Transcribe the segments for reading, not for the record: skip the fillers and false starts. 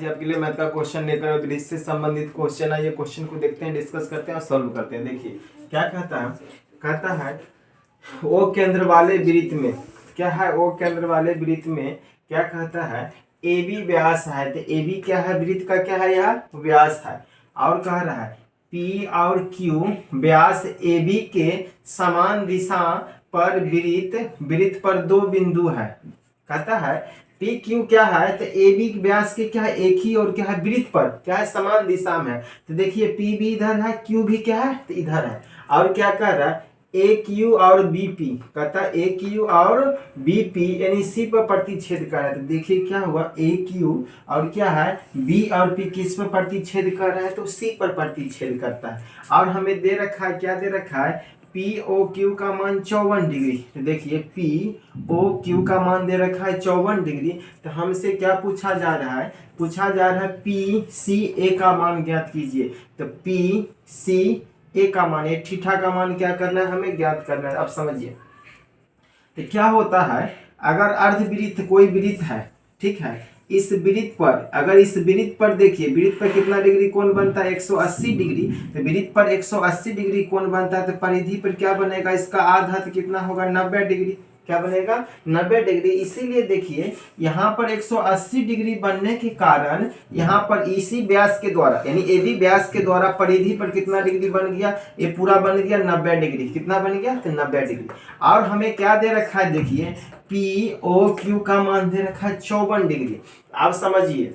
आपके लिए मैथ का क्वेश्चन लेकर ब्रिज से संबंधित क्वेश्चन है। ये क्वेश्चन को देखते हैं, डिस्कस करते हैं और सॉल्व करते हैं। देखिए क्या कहता है ओ केंद्र वाले वृत्त में, क्या है ओ केंद्र वाले वृत्त में क्या कहता है, ए बी व्यास है। तो ए बी क्या है, वृत्त का क्या है, यह व्यास है। और कह रहा है पी और क्यू व्यास ए बी के समान दिशा पर वृत्त पर दो बिंदु है। कहता है पी क्यू क्या है, तो ए बी व्यास के क्या है, एक ही और क्या है, वृत्त पर क्या है, समान दिशा में है। तो देखिए पी भी इधर है, क्यू भी क्या है, तो इधर है। और क्या कह रहा है, ए क्यू और बी पी, कहता है ए क्यू और बी पी यानी सी पर प्रतिच्छेद कर रहा है। तो देखिए क्या हुआ, ए क्यू और क्या है, बी और पी किस पर प्रतिच्छेद कर रहा है, तो सी पर प्रतिच्छेद करता है। और हमें दे रखा है, क्या दे रखा है, पी ओ क्यू का मान 54 डिग्री। तो देखिए पी ओ क्यू का मान दे रखा है 54 डिग्री। तो हमसे क्या पूछा जा रहा है, पूछा जा रहा है पी सी ए का मान ज्ञात कीजिए। तो पी सी ए का मान, ये थीटा का मान क्या करना है, हमें ज्ञात करना है। अब समझिए तो क्या होता है, अगर अर्धवृत्त कोई वृत्त है, ठीक है, इस वृत्त पर, अगर इस वृत्त पर देखिए, वृत्त पर कितना डिग्री कोण बनता है, 180 डिग्री। तो वृत्त पर 180 डिग्री कोण बनता है, तो परिधि पर क्या बनेगा, इसका आधा तो कितना होगा, 90 डिग्री। क्या बनेगा, 90 डिग्री। इसीलिए देखिए यहाँ पर 180 डिग्री बनने के कारण यहाँ पर इसी व्यास के द्वारा यानी ए बी व्यास के द्वारा परिधि पर कितना डिग्री बन गया, ये पूरा बन गया 90 डिग्री। कितना बन गया, तो 90 डिग्री। और हमें क्या दे रखा है, देखिए पी ओ क्यू का मान दे रखा है 54 डिग्री। आप समझिए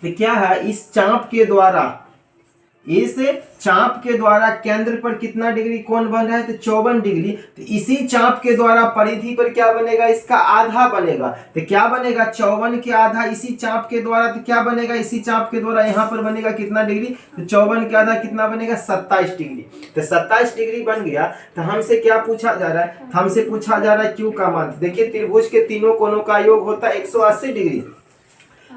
तो क्या है, इस चाप के द्वारा केंद्र पर कितना डिग्री कोण बन रहा है, तो 54 डिग्री। तो इसी चाप के द्वारा परिधि पर क्या बनेगा, इसका आधा बनेगा। तो क्या बनेगा, 54 के आधा इसी चाप के द्वारा, तो क्या बनेगा, इसी चाप के द्वारा यहाँ पर बनेगा कितना डिग्री, तो 54 के आधा कितना बनेगा, 27 डिग्री। तो 27 डिग्री बन गया। तो हमसे क्या पूछा जा रहा है, हमसे पूछा जा रहा है क्यू का मान। देखिए त्रिभुज के तीनों कोणों का योग होता है 180 डिग्री।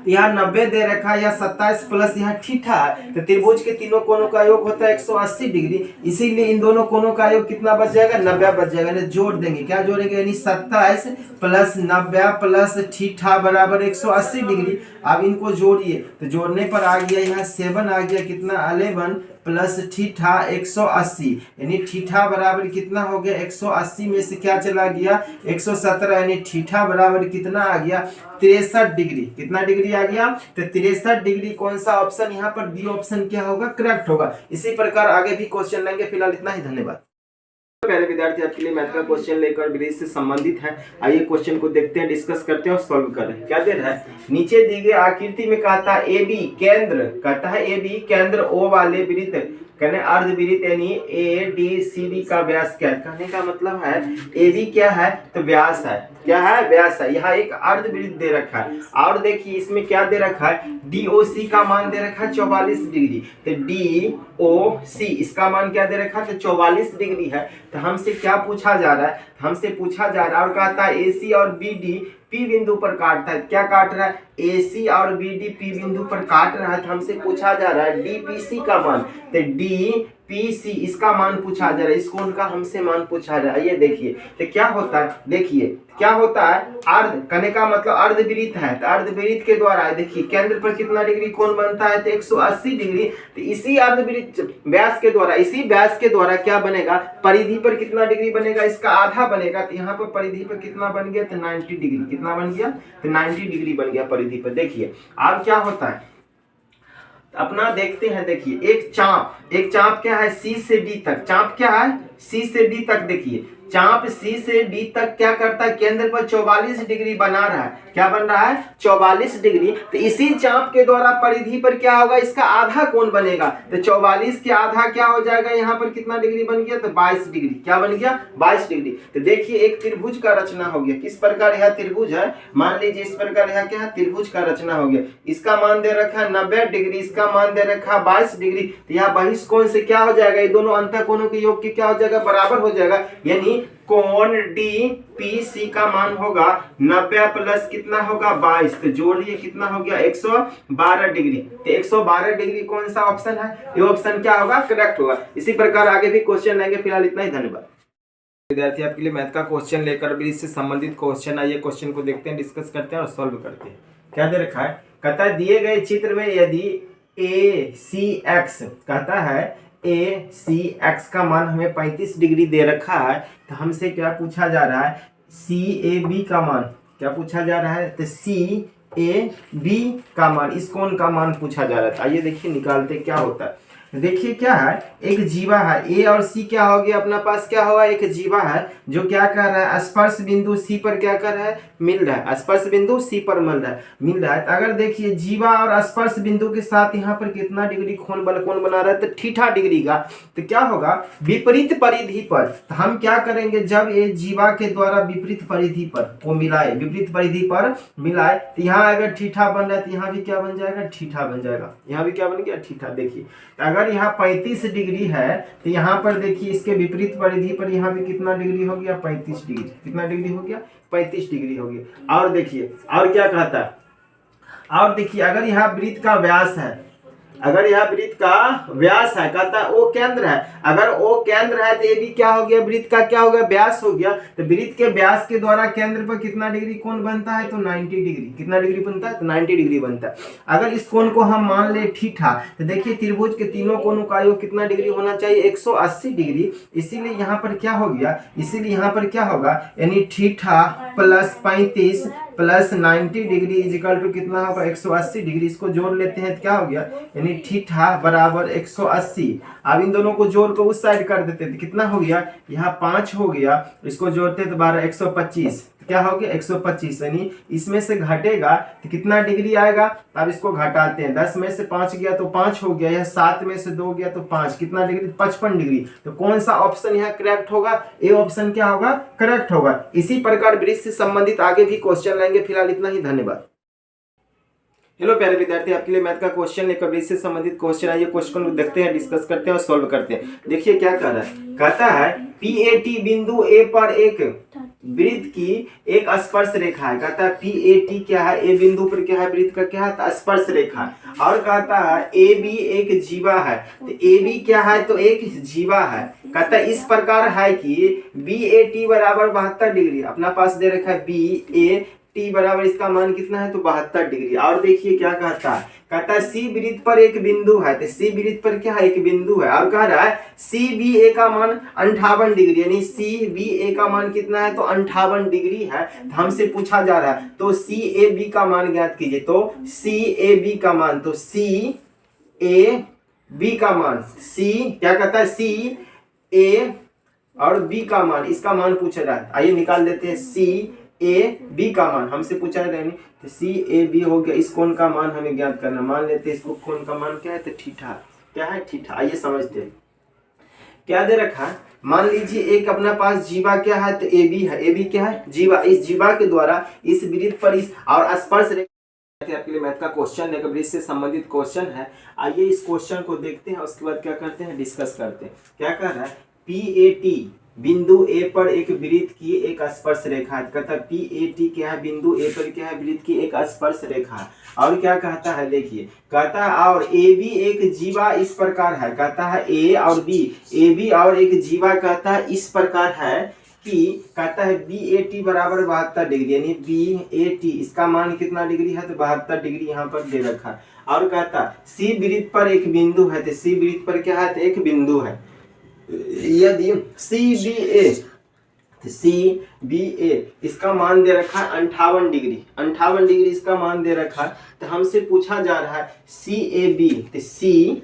यहाँ 90 दे रखा है, या 27 प्लस यहाँ थीटा है। तो त्रिभुज के तीनों कोणों का योग होता है 180 डिग्री। इसीलिए इन दोनों कोणों का योग कितना बच जाएगा, 90 बच जाएगा। यानी जोड़ देंगे, क्या जोड़ेंगे, यानी 27 प्लस 90 प्लस थीटा बराबर 180 डिग्री। अब इनको जोड़िए, तो जोड़ने पर आ गया यहाँ 7 आ गया, कितना 11 प्लस थीटा 180, यानी थीटा बराबर कितना हो गया, 180 में से क्या चला गया, 117, यानी थीटा बराबर कितना आ गया, 63 डिग्री। कितना डिग्री आ गया, तो 63 डिग्री। कौन सा ऑप्शन यहाँ पर, बी ऑप्शन क्या होगा, करेक्ट होगा। इसी प्रकार आगे भी क्वेश्चन लेंगे। फिलहाल इतना ही, धन्यवाद। पहले विद्यार्थी आपके लिए मैथ का क्वेश्चन लेकर ब्रिज से संबंधित है। आइए क्वेश्चन को देखते हैं, डिस्कस करते हैं और सॉल्व कर रहे हैं। क्या दे रहा है, नीचे दी गई आकृति में कहता है ए बी केंद्र, कहता है ए बी केंद्र ओ वाले वृत्त, कहने अर्धवृत्त यानी ए डी सी डी का व्यास क्या है। कहने का मतलब है ए बी क्या है, तो व्यास है। क्या है, व्यास है। यहाँ एक अर्धवृत्त दे रखा है। और देखिए इसमें क्या दे रखा है, डी ओ सी का मान दे रखा है 44 डिग्री। तो डी ओ सी इसका मान क्या दे रखा है, तो 44 डिग्री है। तो हमसे क्या पूछा जा रहा है, हमसे पूछा जा रहा है और कहता है ए सी और बी डी पी बिंदु पर काटता है। क्या काट रहा है, ए सी और बी डी पी बिंदु पर काट रहा है। तो हमसे पूछा जा रहा है डी पी सी का मान। तो डी पी सी इसका मान पूछा जा रहा है, इस कोण का हमसे मान पूछा जा रहा है। ये देखिए तो क्या होता है, देखिए क्या होता है, अर्ध कहने का मतलब अर्धवृत्त है। तो अर्धवृत्त के द्वारा देखिए केंद्र पर कितना डिग्री कोण बनता है, तो 180 डिग्री। तो इसी अर्धवृत्त व्यास के द्वारा, इसी व्यास के द्वारा क्या बनेगा, परिधि पर कितना डिग्री बनेगा, इसका आधा बनेगा। तो यहाँ पर परिधि पर कितना बन गया, तो 90 डिग्री। कितना बन गया, तो 90 डिग्री बन गया परिधि पर। देखिए अब क्या होता है, अपना देखते हैं। देखिए एक चाप क्या है, सी से डी तक। चाप क्या है, सी से डी तक। देखिए चाप सी से डी तक क्या करता है, केंद्र पर 44 डिग्री बना रहा है। क्या बन रहा है, 44 डिग्री। तो इसी चाप के द्वारा परिधि पर क्या होगा, इसका आधा कोण बनेगा। तो 44 के आधा क्या हो जाएगा, यहाँ पर कितना डिग्री बन गया, तो 22 डिग्री। क्या बन गया, 22 डिग्री। तो देखिए एक त्रिभुज का रचना हो गया। किस प्रकार यह त्रिभुज है, मान लीजिए इस प्रकार यह क्या है, त्रिभुज का रचना हो गया। इसका मान दे रखा है 90 डिग्री, इसका मान दे रखा है 22 डिग्री। तो यहाँ बहिष्कोण से क्या हो जाएगा, ये दोनों अंतः कोणों के योग के क्या हो जाएगा, बराबर हो जाएगा। यानी कोण डी पी सी का मान होगा 90 प्लस कितना होगा, 22। तो जोड़िए कितना हो गया, 112 डिग्री। तो 112 डिग्री कौन सा ऑप्शन है, ये ऑप्शन क्या होगा, करेक्ट होगा। इसी प्रकार आगे भी क्वेश्चन लेंगे। फिलहाल इतना ही, धन्यवाद। विद्यार्थी आपके लिए मैथ का क्वेश्चन लेकर भी इससे संबंधित क्वेश्चन आइए क्वेश्चन को देखते हैं, डिस्कस करते हैं और सॉल्व करते हैं। क्या दे रखा है, कहता है दिए गए चित्र में यदि ए सी एक्स कहता है ए सी एक्स का मान हमें 35 डिग्री दे रखा है, तो हमसे क्या पूछा जा रहा है, सी ए बी का मान क्या पूछा जा रहा है, तो सी ए बी का मान, इस कोण का मान पूछा जा रहा है। आइए देखिए निकालते क्या होता है। देखिए क्या है, एक जीवा है ए और सी, क्या हो गया अपना पास, क्या हुआ, एक जीवा है जो क्या कर रहा है, स्पर्श बिंदु सी पर क्या कर रहा है, मिल रहा है, स्पर्श बिंदु सी पर मिल रहा है। अगर देखिए जीवा और स्पर्श बिंदु के साथ यहाँ पर कितना डिग्री कोण बना रहा है, तो थीटा डिग्री का। तो क्या होगा, विपरीत परिधि पर, तो हम क्या करेंगे, जब ये जीवा के द्वारा विपरीत परिधि पर वो मिलाए, विपरीत परिधि पर मिलाए, तो यहाँ अगर थीटा बन रहा है तो यहाँ भी क्या बन जाएगा, थीटा बन जाएगा, यहाँ भी क्या बन गया, थीटा। देखिए अगर यहाँ 35 डिग्री है तो यहाँ पर देखिए इसके विपरीत परिधि पर यहाँ भी कितना डिग्री हो गया, 35 डिग्री। कितना डिग्री हो गया, 35 डिग्री हो गया। और देखिए और क्या कहता है, और देखिए अगर यहाँ वृत्त का व्यास है, अगर यह वृत्त का व्यास है, कहता है ओ केंद्र है, अगर ओ केंद्र है तो ये भी क्या हो गया, वृत्त का क्या हो गया, व्यास हो गया। तो वृत्त के व्यास के द्वारा केंद्र पर कितना डिग्री कोण बनता है, तो 90 डिग्री। कितना डिग्री बनता है, तो 90 डिग्री बनता है। अगर इस कोण को हम मान ले थीटा, तो देखिए त्रिभुज के तीनों कोणों का योग कितना डिग्री होना चाहिए, 180 डिग्री। इसीलिए यहाँ पर क्या हो गया, इसीलिए यहाँ पर क्या होगा, यानी theta plus 35 plus 90 degree is equal to कितना होगा, 180 डिग्री। इसको जोड़ लेते हैं तो क्या हो गया, यानी थीटा बराबर 180। अब इन दोनों को जोड़ को उस साइड कर देते हैं तो कितना हो गया, यहाँ 5 हो गया, इसको जोड़ते तो 12 125, क्या हो गया 125। यानी इसमें से घटेगा तो कितना डिग्री आएगा, अब इसको घटाते हैं, 10 में से 5 गया तो 5 हो गया, यह 7 में से 2 गया तो 5, कितना डिग्री, 55 डिग्री। तो कौन सा ऑप्शन यहाँ करेक्ट होगा, ए ऑप्शन क्या होगा, करेक्ट होगा। इसी प्रकार वृत्त से संबंधित आगे भी क्वेश्चन लाएंगे। फिलहाल इतना ही, धन्यवाद। हेलो प्यारे विद्यार्थी, आपके लिए मैथ का क्वेश्चन लेकर वृत्त से संबंधित क्वेश्चन है। ये क्वेश्चन को देखते हैं, डिस्कस करते हैं और सॉल्व करते हैं। देखिए क्या कह रहा है, कहता है पीएटी बिंदु ए पर एक वृत्त की एक स्पर्श रेखा है। कहता है पीएटी क्या है, ए बिंदु पर क्या है, वृत्त का क्या है, तो स्पर्श रेखा है। और कहता है ए बी एक जीवा है, तो ए बी क्या है, तो एक जीवा है। कहता है इस प्रकार है कि बी ए टी बराबर 72 डिग्री, अपना पास दे रखा है बी ए टी बराबर, इसका मान कितना है, तो 72 डिग्री। और देखिए क्या कहता है, कहता है सी वृत्त पर एक बिंदु है, तो सी वृत्त पर क्या है, एक बिंदु है। और कह रहा है सी बी ए का मान 58 डिग्री, यानी सी बी ए का मान कितना है, तो 58 डिग्री है। हमसे पूछा जा रहा है तो सी ए बी का मान ज्ञात कीजिए। तो सी ए बी का मान, तो सी ए बी का मान, सी क्या कहता है, सी ए और बी का मान, इसका मान पूछ रहा है। आइए निकाल देते हैं, सी ए बी का मान हमसे पूछा है, तो सी ए बी हो गया। इस कोण का मान हमें ज्ञात करना, मान लेते हैं इसको, कोण का मान क्या है, तो थीटा। क्या है, थीटा। आइए समझते हैं क्या दे रखा है। मान लीजिए एक अपना पास जीवा क्या है, तो ए बी है। ए बी क्या है, जीवा। इस जीवा के द्वारा इस वृत्त पर इस और स्पर्श रेखा, आपके लिए मैथ का क्वेश्चन लेकर वृत्त से संबंधित क्वेश्चन है। आइए इस क्वेश्चन को देखते हैं, उसके बाद क्या करते हैं, डिस्कस करते हैं। क्या कर रहा है, पी ए टी बिंदु ए पर एक वृत्त की एक स्पर्श रेखा है। कहता है पी ए टी क्या है, बिंदु ए पर क्या है, वृत्त की एक स्पर्श रेखा है। और क्या कहता है, देखिए कहता है और ए बी एक जीवा इस प्रकार है। कहता है ए और बी, ए बी और एक जीवा कहता है इस प्रकार है कि, कहता है बी ए टी बराबर 72 डिग्री, यानी बी ए टी इसका मान कितना डिग्री है, तो 72 डिग्री यहाँ पर दे रखा है। और कहता है सी वृत्त पर एक बिंदु है, तो सी वृत्त पर क्या है, तो एक बिंदु है। यदि सी बी ए, सी बी ए इसका मान दे रखा है 58 डिग्री, 58 डिग्री इसका मान दे रखा है। तो हमसे पूछा जा रहा है सी ए बी, तो सी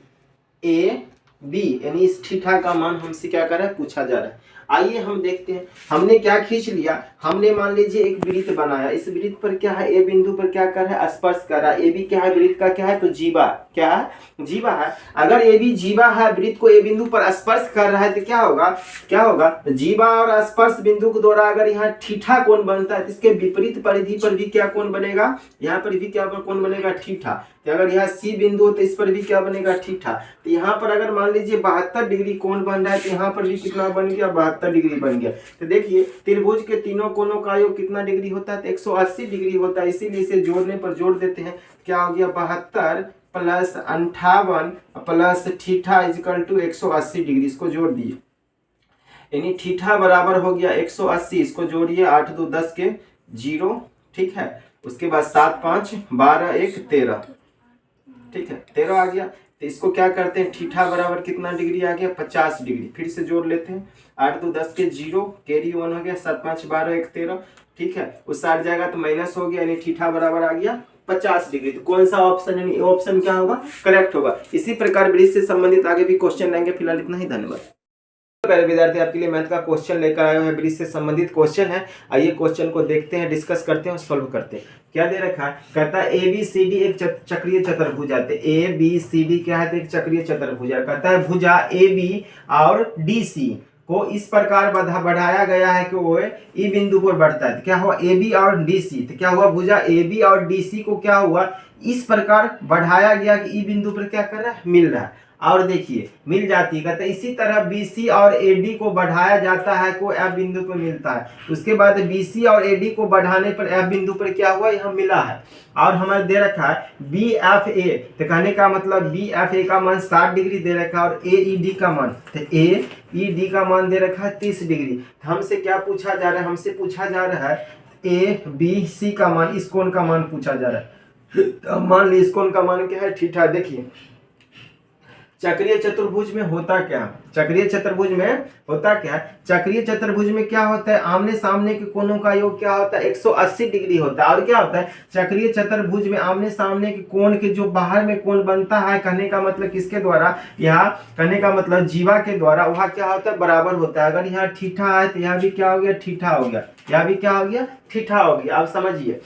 ए बी यानी इस थीटा का मान हमसे क्या कर रहा है, पूछा जा रहा है। आइए हम देखते हैं, हमने क्या खींच लिया, हमने मान लीजिए एक वृत्त बनाया, इस वृत्त पर क्या है, ए बिंदु पर क्या कर रहा है, स्पर्श कर रहा है। ए बी क्या है, वृत्त का क्या है, तो जीवा। क्या है, जीवा है। अगर ए बी जीवा है, वृत्त को ए बिंदु पर स्पर्श कर रहा है, तो क्या होगा, क्या होगा, जीवा और स्पर्श बिंदु के द्वारा अगर यहाँ थीटा कोण बनता है, तो इसके विपरीत परिधि पर भी क्या कोण बनेगा, यहाँ पर भी क्या कोण बनेगा, थीटा। तो अगर यहाँ सी बिंदु हो तो इस पर भी क्या बनेगा, थीटा। तो यहाँ पर अगर मान लीजिए 72 डिग्री कोण बन रहा है, तो यहाँ पर भी कितना बन गया, 72 डिग्री बन गया। तो देखिए त्रिभुज के तीनों कोणों का योग कितना डिग्री होता है, तो 180 डिग्री होता है। इसीलिए इसे जोड़ने पर जोड़ देते हैं, क्या हो गया, 72 plus 58 plus theta is equal to 180 degree. इसको जोड़ दिए, यानी थीटा बराबर हो गया 180, इसको जोड़िए 8 2 10 के 0, ठीक है। उसके बाद 7 5 12 1 13, ठीक है 13 आ गया। तो इसको क्या करते हैं, थीटा बराबर कितना डिग्री आ गया 50 डिग्री। फिर से जोड़ लेते हैं, 8 2 10 के 0, कैरी 1 हो गया, 7 5 12 1 13, ठीक है उस साइड जाएगा तो माइनस हो गया, यानी थीटा बराबर आ गया 50 डिग्री। तो कौन सा ऑप्शन है, ऑप्शन क्या होगा, करेक्ट होगा। इसी प्रकार ब्रिज से संबंधित आगे भी क्वेश्चन लेंगे। फिलहाल इतना ही, धन्यवाद। पहले विद्यार्थी आपके लिए मैथ का क्वेश्चन लेकर आया है, ब्रिज से संबंधित क्वेश्चन है। आइए क्वेश्चन को देखते हैं, डिस्कस करते हैं और सॉल्व करते हैं। क्या दे रखा है, कहता है ABCD एक चक्रीय चतुर्भुज है। ABCD क्या है, तो एक चक्रीय चतुर्भुज है। कहता है भुजा AB और DC को इस प्रकार बढ़ाया गया है कि वो ई बिंदु पर बढ़ता है। तो क्या हुआ, AB और DC, तो क्या हुआ भुजा AB और DC को क्या हुआ, इस प्रकार बढ़ाया गया कि ई बिंदु पर क्या कर रहा है, मिल रहा है। और देखिए मिल जाती है, कहते हैं इसी तरह BC और AD को बढ़ाया जाता है को F बिंदु पर मिलता है। उसके बाद BC और AD को बढ़ाने पर F बिंदु पर क्या हुआ, यहाँ मिला है। और हमारे दे रखा है BFA, तो कहने का मतलब BFA का मान 60 डिग्री दे रखा है और AED का मान, तो AED का मान दे रखा है 30 डिग्री। हमसे क्या पूछा जा रहा है, हमसे पूछा जा रहा है ABC का मान, इस कोण का मान पूछा जा रहा है। मान ली इस कोण का मान क्या है, थीटा। देखिए चक्रीय चतुर्भुज में होता क्या, चक्रीय चतुर्भुज में होता क्या, चक्रीय चतुर्भुज में क्या होता है, आमने सामने के कोणों का योग क्या होता है, 180 डिग्री होता है। और क्या होता है, चक्रीय चतुर्भुज में आमने सामने के कोण के जो बाहर में कोण बनता है, कहने का मतलब किसके द्वारा, यहाँ कहने का मतलब जीवा के द्वारा, वहाँ क्या होता है, बराबर होता है। अगर यहाँ थीटा है तो यहाँ भी क्या हो गया, थीटा हो गया, यहाँ भी क्या हो गया, थीटा हो गया। आप समझिए।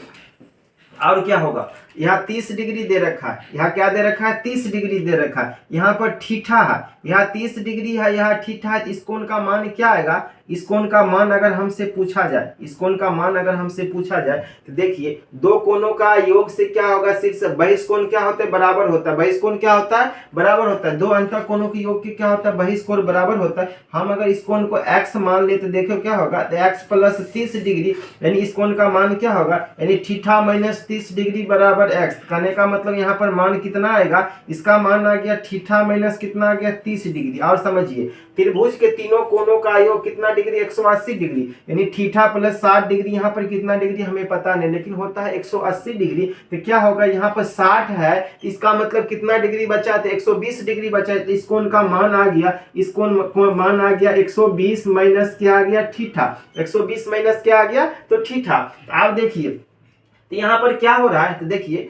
और क्या होगा, यहाँ 30 डिग्री दे रखा है, यहाँ क्या दे रखा है, 30 डिग्री दे रखा है। यहाँ पर थीटा है, यहाँ 30 डिग्री है, यहाँ थीटा है। इस कोण का मान क्या आएगा, इस कोण का मान अगर हमसे पूछा जाए, इस कोण का मान अगर हमसे पूछा जाए तो देखिए दो कोणों का योग से क्या होगा, शीर्ष बहिष्कोण क्या होता है, बराबर होता है। बहिष्कोण क्या होता है, बराबर होता है। दो अंतर कोणों के योग के क्या होता है, बहिष्कोण बराबर होता है। हम अगर इस कोण को x मान ले तो देखो क्या होगा, तो x प्लस 30 डिग्री, यानी इस कोण का मान क्या होगा, यानी थीटा माइनस 30 डिग्री बराबर x। कहने का मतलब यहाँ पर मान कितना आएगा, इसका मान आ गया थीटा माइनस कितना आ गया, 30 डिग्री। और समझिए त्रिभुज के तीनों कोणों का योग कितना डिग्री, 180 डिग्री, यानी थीटा प्लस 60 डिग्री। यहाँ पर कितना डिग्री हमें पता नहीं, लेकिन होता है 180 डिग्री। तो क्या होगा, यहाँ पर 60 है, इसका मतलब कितना डिग्री बचा, तो 120 डिग्री बचा। तो इस कोण का मान आ गया, इस कोण मान आ गया 120 माइनस क्या आ गया, थीटा। 120 माइनस क्या आ गया, तो थीटा। आप देखिए तो यहाँ पर क्या हो रहा है, तो देखिए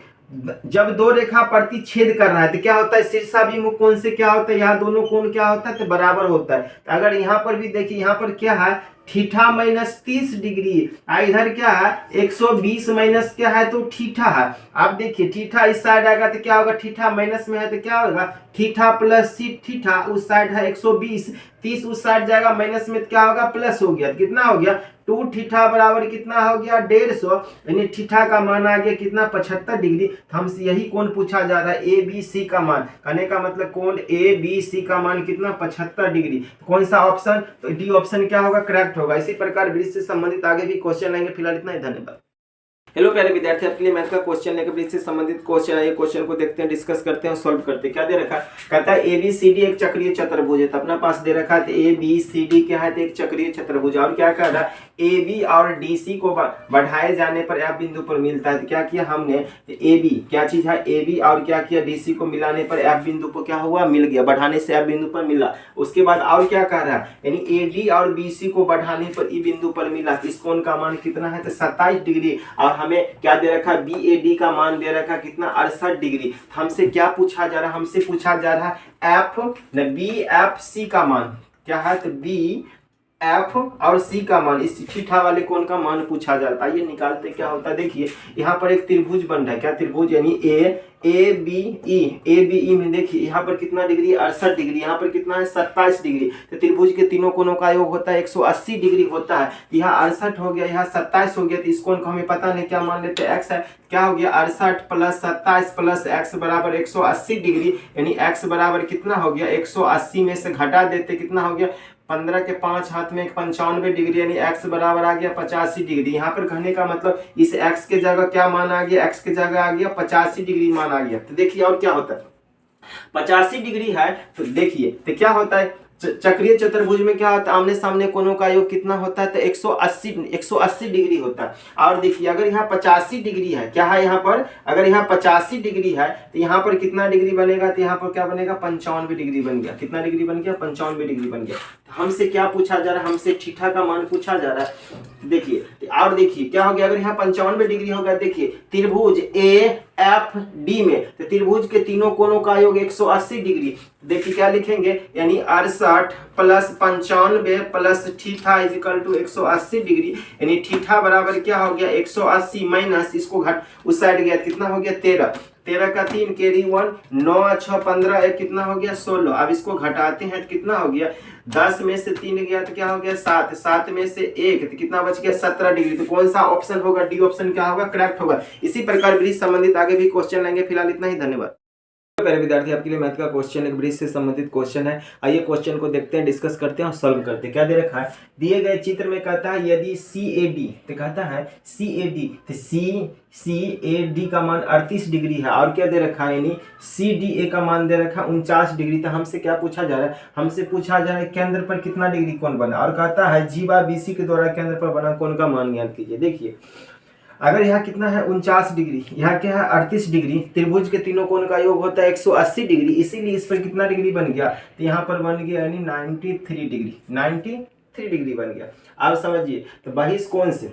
जब दो रेखा प्रति छेद कर रहा है तो क्या होता है, शीर्षाभिमुख कोण से क्या होता है, यहाँ दोनों कोण क्या होता है, तो बराबर होता है। तो अगर यहाँ पर भी देखिए, यहाँ पर क्या है, थीटा माइनस 30 डिग्री, इधर क्या है 120 माइनस क्या है, तो थीटा है। आप देखिए थीटा इस साइड आएगा तो क्या होगा, थीटा माइनस में है तो क्या होगा, थीटा प्लस थीटा। उस साइड है 120, 30 उस साइड जाएगा माइनस में, क्या होगा, प्लस हो गया। कितना हो गया, 2 थीटा बराबर कितना हो गया, 150, यानी थीटा का मान आ गया कितना, 75 डिग्री। हमसे यही कोण पूछा जा रहा है, ABC का मान। कहने का मतलब कोण ABC का मान कितना, 75 डिग्री। कौन सा ऑप्शन, तो डी ऑप्शन क्या होगा, करेक्ट होगा। इसी प्रकार ब्रिज से संबंधित आगे भी क्वेश्चन आएंगे। फिलहाल इतना ही, धन्यवाद। हेलो प्यारे विद्यार्थी, आपके लिए मैथ का क्वेश्चन लेकर ब्रिज से संबंधित क्वेश्चन है। ये क्वेश्चन को देखते हैं, डिस्कस करते हैं, सॉल्व करते हैं। क्या दे रखा है, कहता है ABCD एक चक्रीय चतुर्भुज है। तो अपना पास दे रखा है ABCD क्या है, तो एक चक्रीय चतुर्भुज। और क्या कर रहा है, AB और DC को बढ़ाए जाने पर F बिंदु पर मिलता है। तो क्या किया हमने, AB क्या चीज है, AB और क्या किया, DC को मिलाने पर F बिंदु पर क्या हुआ, मिल गया, बढ़ाने से F बिंदु पर मिला। उसके बाद और क्या कर रहा है, यानी AD और BC को बढ़ाने पर E बिंदु पर मिला। इस कोण का मान कितना है, तो 27 डिग्री। और हमें क्या दे रखा है, BAD का मान दे रखा कितना, 68 डिग्री। हमसे क्या पूछा जा रहा है, हमसे पूछा जा रहा है BFC का मान क्या है, तो BF और C का मान, इस थीटा वाले कोण का मान पूछा जाता है। ये निकालते क्या होता है, देखिए यहाँ पर एक त्रिभुज बन रहा है। क्या त्रिभुज, यानी ABE में देखिए यहाँ पर कितना डिग्री, 68 डिग्री, यहाँ पर कितना है, 27 डिग्री। तो त्रिभुज के तीनों कोणों का योग होता है 180 डिग्री होता है। यहाँ 68 हो गया, यहाँ 27 हो गया। तो इस कोण को हमें पता नहीं, क्या मान लेते हैं, x है। क्या हो गया, 68 प्लस 27 प्लस x बराबर 180 डिग्री, यानी x बराबर कितना हो गया, 180 में से घटा देते कितना हो गया, 15 के 5 हाथ में 95 डिग्री, यानी x बराबर आ गया 85 डिग्री। यहाँ पर कहने का मतलब इस x के जगह क्या मान आ गया, x के जगह आ गया 85 डिग्री मान आ गया। तो देखिए और क्या होता है, 85 डिग्री है तो देखिए तो क्या होता है, चक्रीय चतुर्भुज में क्या होता है, आमने सामने कोणों का योग कितना होता है, तो 180 डिग्री होता है। और देखिए अगर यहाँ 85 डिग्री है, क्या है यहाँ पर, अगर यहाँ 85 डिग्री है तो यहाँ पर कितना डिग्री बनेगा, तो यहाँ पर क्या बनेगा, 95 डिग्री बन गया। कितना डिग्री बन गया, 95 डिग्री बन गया। तो हमसे क्या पूछा जा रहा है, हमसे थीटा का मान पूछा जा रहा है। देखिए और देखिए क्या हो गया, अगर यहाँ 95 डिग्री होगा, देखिए त्रिभुज ए एफ डी में, तो त्रिभुज के तीनों कोणों का योग 180 डिग्री। देखिए क्या लिखेंगे, यानी 68 plus 95 plus theta is equal to 180 degree, यानी थीटा बराबर क्या हो गया, 180 माइनस इसको घट उस साइड गया, कितना हो गया 13, 13 का 3 कैरी 1, 9 6 15 एक कितना हो गया 16। अब इसको घटाते हैं तो कितना हो गया, 10 में से 3 गया तो क्या हो गया 7, 7 में से 1 तो कितना बच गया 17 डिग्री। तो कौन सा ऑप्शन होगा, डी ऑप्शन क्या होगा, करेक्ट होगा। इसी प्रकार ब्रिज संबंधित आगे भी क्वेश्चन लेंगे। फिलहाल इतना ही, धन्यवाद। प्यारे विद्यार्थी, आपके लिए मैथ का क्वेश्चन एक ब्रिज से संबंधित क्वेश्चन है। आइए क्वेश्चन को देखते हैं, डिस्कस करते हैं और सॉल्व करते हैं। क्या दे रखा है, दिए गए चित्र में कहता है यदि CAD, तो कहता है CAD, तो CAD का मान 38 डिग्री है, और क्या दे रखा है, यानी CDA का मान दे रखा है 49 डिग्री। तो हमसे क्या पूछा जा रहा है, हमसे पूछा जा रहा है केंद्र पर कितना डिग्री कोण बना, और कहता है GBC के द्वारा केंद्र पर बना कोण का मान ज्ञात कीजिए। देखिए अगर यहाँ कितना है 49 डिग्री, यहाँ क्या है 38 डिग्री, त्रिभुज के तीनों कोण का योग होता है 180 डिग्री, इसीलिए इस पर कितना डिग्री बन गया, तो यहाँ पर बन गया यानी 93 डिग्री, 93 डिग्री बन गया। आप समझिए, तो बहिष कोण से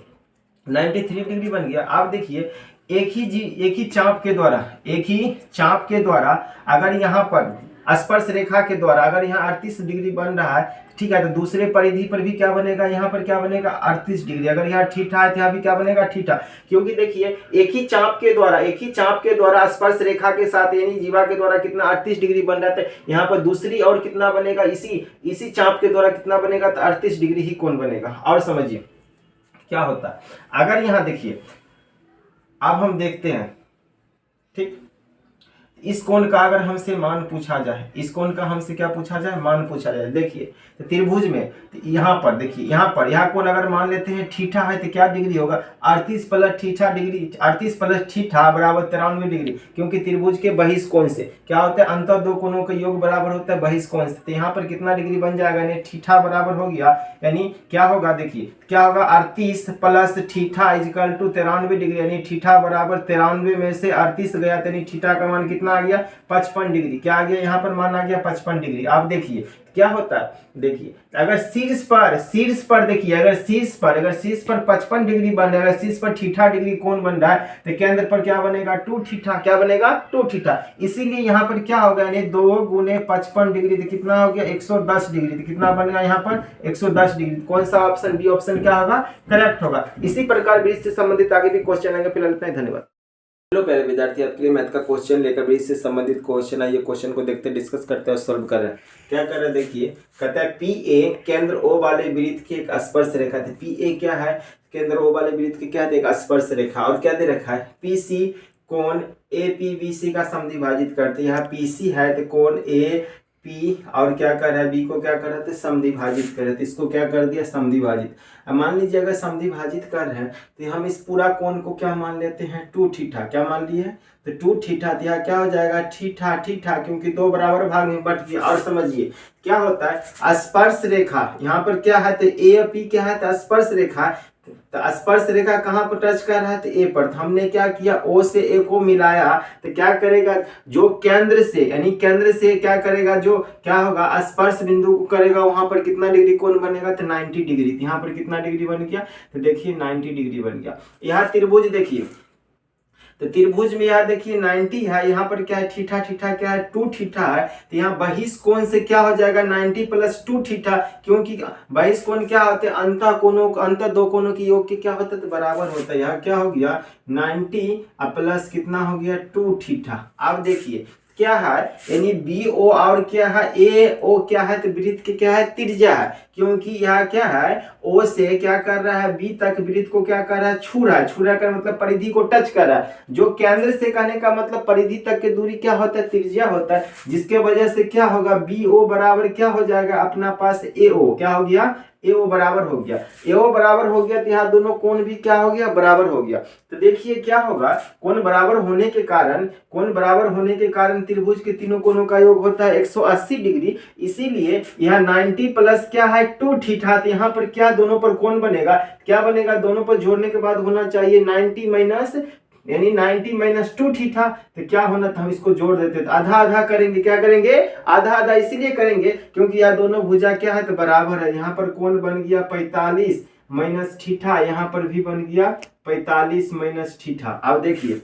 93 डिग्री बन गया। आप देखिए एक ही चाप के द्वारा अगर यहाँ पर स्पर्श रेखा के द्वारा अगर यहाँ 38 डिग्री बन रहा है, ठीक है, तो दूसरे परिधि पर भी क्या बनेगा, यहाँ पर क्या बनेगा 38 डिग्री। अगर यहाँ थीटा है तो यहाँ भी क्या बनेगा थीटा, क्योंकि देखिए एक ही चाप के द्वारा स्पर्श रेखा के साथ यानी जीवा के द्वारा कितना 38 डिग्री बन रहा था, यहाँ पर दूसरी और कितना बनेगा, इसी चाप के द्वारा कितना बनेगा, तो 38 डिग्री ही कोण बनेगा। और समझिए क्या होता है, अगर यहाँ देखिए अब हम देखते हैं, ठीक, इस कोण का अगर हमसे मान पूछा जाए, इस कोण का हमसे क्या पूछा जाए, मान पूछा जाए। देखिए तो त्रिभुज में तो यहाँ पर देखिए, यहाँ कोण अगर मान लेते हैं थीटा है तो क्या डिग्री होगा, 38 plus theta degree, 38 plus theta बराबर 93 डिग्री, क्योंकि त्रिभुज के बहिष कोण से क्या होता है, अंतर दो कोणों का योग बराबर होता है बहिष कोण से। तो यहाँ पर कितना डिग्री बन जाएगा, यानी थीटा बराबर हो गया, यानी क्या होगा, देखिए क्या होगा 38 plus theta is equal to 93 degree, यानी थीटा बराबर 93 में से 38 गया, यानी थीटा का मान कितना आ गया 55 डिग्री। क्या आ गया, यहाँ पर मान आ गया 55 डिग्री। आप देखिए क्या होता है, देखिए अगर शीर्ष पर देखिए, अगर शीर्ष पर 55 डिग्री बन रहा है, शीर्ष पर थीटा डिग्री कोण बन रहा है, तो केंद्र पर क्या बनेगा 2 थीटा, क्या बनेगा 2 थीटा। इसीलिए यहाँ पर क्या होगा, यानी 2 गुने 55 डिग्री तो कितना हो गया 110 डिग्री, तो कितना बनेगा यहाँ पर 110 डिग्री। कौन सा ऑप्शन, बी ऑप्शन क्या होगा, करेक्ट होगा। इसी प्रकार ब्रिज से संबंधित आगे भी क्वेश्चन आएंगे। फिलहाल इतना ही, धन्यवाद। हेलो प्यारे विद्यार्थी, आपके लिए मैथ का क्वेश्चन लेकर ब्रिज से संबंधित क्वेश्चन है। ये क्वेश्चन को देखते डिस्कस करते हैं और सॉल्व कर रहे हैं। क्या कर रहे हैं, देखिए कहता है PA केंद्र O वाले वृत्त की एक स्पर्श रेखा थी। PA क्या है, केंद्र O वाले वृत्त की क्या है, एक स्पर्श रेखा। और क्या दे रखा है, PC कोण APBC का समद्विभाजित करते हैं। यहाँ PC है तो कोण AP और क्या कर रहा है, B को क्या कर रहे थे, समद्विभाजित कर रहे थे। इसको क्या कर दिया, समद्विभाजित। अब मान लीजिए अगर समद्विभाजित कर रहे हैं तो हम इस पूरा कोण को क्या मान लेते हैं, 2 थीटा। क्या मान लिए, तो 2 थीटा, तो यहाँ क्या हो जाएगा थीटा, क्योंकि 2 बराबर भाग में बट गया। और समझिए क्या होता है, स्पर्श रेखा यहाँ पर क्या है, तो A और P क्या है, तो स्पर्श रेखा। तो स्पर्श रेखा कहाँ पर टच कर रहा है, तो A पर। तो हमने क्या किया, O से A को मिलाया, तो क्या करेगा, जो केंद्र से यानी केंद्र से क्या करेगा, जो क्या होगा स्पर्श बिंदु को करेगा, वहां पर कितना डिग्री कोण बनेगा, तो 90 डिग्री। तो यहाँ पर कितना डिग्री बन गया, तो देखिए 90 डिग्री बन गया। यहाँ त्रिभुज देखिए, तो त्रिभुज में यहाँ देखिए 90 है, यहाँ पर क्या है थीटा क्या है 2 थीटा है। तो यहाँ बहिष कोण से क्या हो जाएगा 90 प्लस 2 थीटा, क्योंकि बहिष कोण क्या होते हैं, अंतर दो कोणों की योग के क्या होता है, तो बराबर होता है। यहाँ क्या हो गया 90 प्लस कितना हो गया 2 थीटा। अब देखिए क्या है, यानी BO और क्या है AO क्या है, तो वृत्त के क्या है त्रिज्या है, क्योंकि यहाँ क्या है O से क्या कर रहा है B तक वृत्त को क्या कर रहा है, छू रहा है, मतलब परिधि को टच कर रहा है। जो केंद्र से कहने का मतलब परिधि तक की दूरी क्या होता है, त्रिज्या होता है, जिसके वजह से क्या होगा BO बराबर क्या हो जाएगा अपना पास AO, क्या हो गया ए ओ बराबर हो गया, ए ओ बराबर हो गया तो यहाँ दोनों कोण भी क्या हो गया, बराबर हो गया। तो देखिए क्या होगा, कोण बराबर होने के कारण त्रिभुज के तीनों कोणों का योग होता है 180 डिग्री, इसीलिए यहाँ 90 प्लस क्या है 2 थीटा। तो यहाँ पर क्या दोनों पर कोण बनेगा, क्या बनेगा, दोनों पर जोड़ने के बाद होना चाहिए 90 माइनस, यानी 90 माइनस 2 थीटा। तो क्या होना था, हम इसको जोड़ देते तो आधा आधा करेंगे, क्या करेंगे, आधा आधा इसीलिए करेंगे क्योंकि यह दोनों भुजा क्या है, तो बराबर है। यहाँ पर कोण बन गया 45 माइनस थीटा, यहाँ पर भी बन गया 45 माइनस थीटा। अब देखिए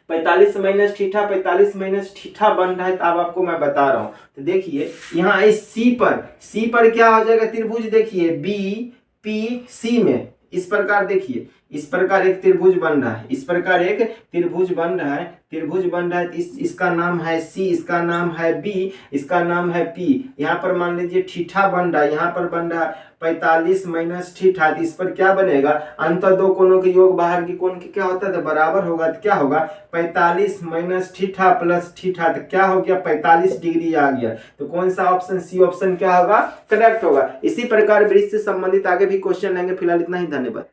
45 माइनस थीटा बन रहा है, तो अब आपको मैं बता रहा हूं। तो देखिए यहाँ इस सी पर क्या हो जाएगा, त्रिभुज देखिए बी पी सी में इस प्रकार, देखिए इस प्रकार एक त्रिभुज बन रहा है, इस प्रकार एक त्रिभुज बन रहा है, इसका नाम है सी, इसका नाम है बी, इसका नाम है पी। यहाँ पर मान लीजिए थीटा बन रहा है, यहाँ पर बन रहा है 45 माइनस थीटा। तो इस पर क्या बनेगा, अंतर दो कोणों के योग बाहर की कोण की क्या होता है, तो बराबर होगा। तो क्या होगा 45 माइनस थीटा प्लस थीटा, तो क्या हो गया 45 डिग्री आ गया। तो कौन सा ऑप्शन, सी ऑप्शन क्या होगा, करेक्ट होगा। इसी प्रकार वृत्त से संबंधित आगे भी क्वेश्चन लेंगे, फिलहाल इतना ही, धन्यवाद।